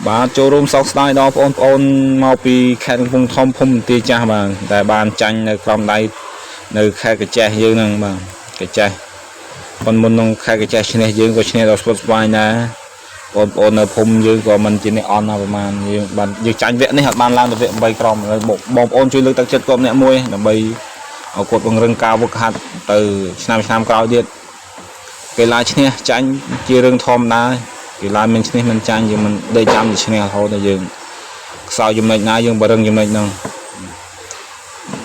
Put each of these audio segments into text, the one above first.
bà châu rôm sọc style đó ôn mau pi khen vùng thom phum tì cha bà tại bàn tranh nơi from đây nơi khai cái che dương năng bà cái che còn muốn nông khai cái che trên này dương có trên này đó sport by nè ôn nơi phum dương có mình trên này on nào mà bạn dương tranh viện này hạt ban lan được viện bay còng một bom ôn chui lưng tắc chất con nẹt môi là bay ở cột bằng rừng cao vực hạt từ năm cao điện cái lá trên này tranh chia rừng thom đá cái lá mình trên mình tranh nhưng mình đây chăm trên này thôi là dương sao dùng này na dùng bờ rừng dùng này nè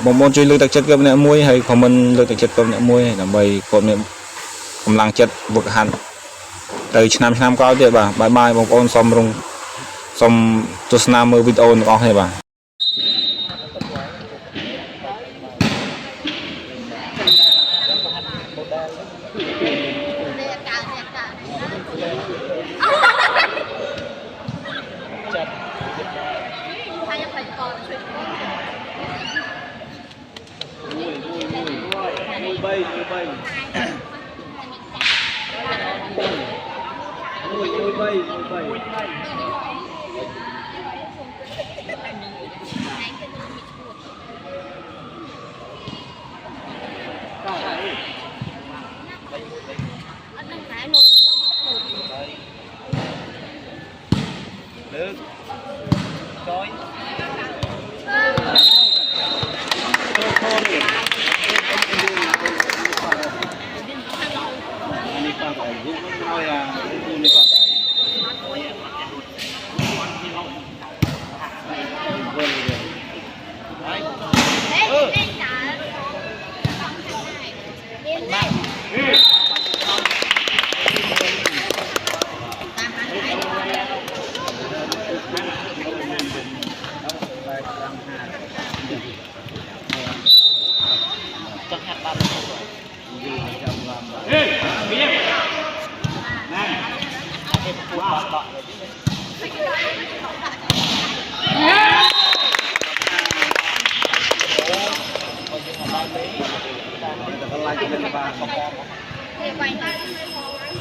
bom ôn chui lưng tắc chất con nẹt môi hay không mình lưng tắc chất con nẹt môi là bay cột nẹt cầm lăng chất vực hạt từ năm cao điện bà bye bye bom ôn xong rung xong tôi xem mơ video nó có hay bà được coi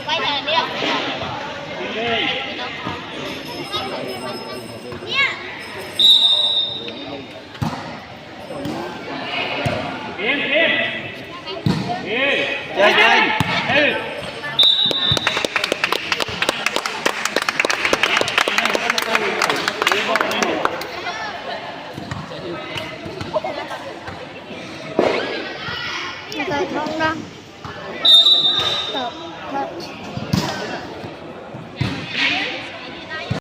quay này đi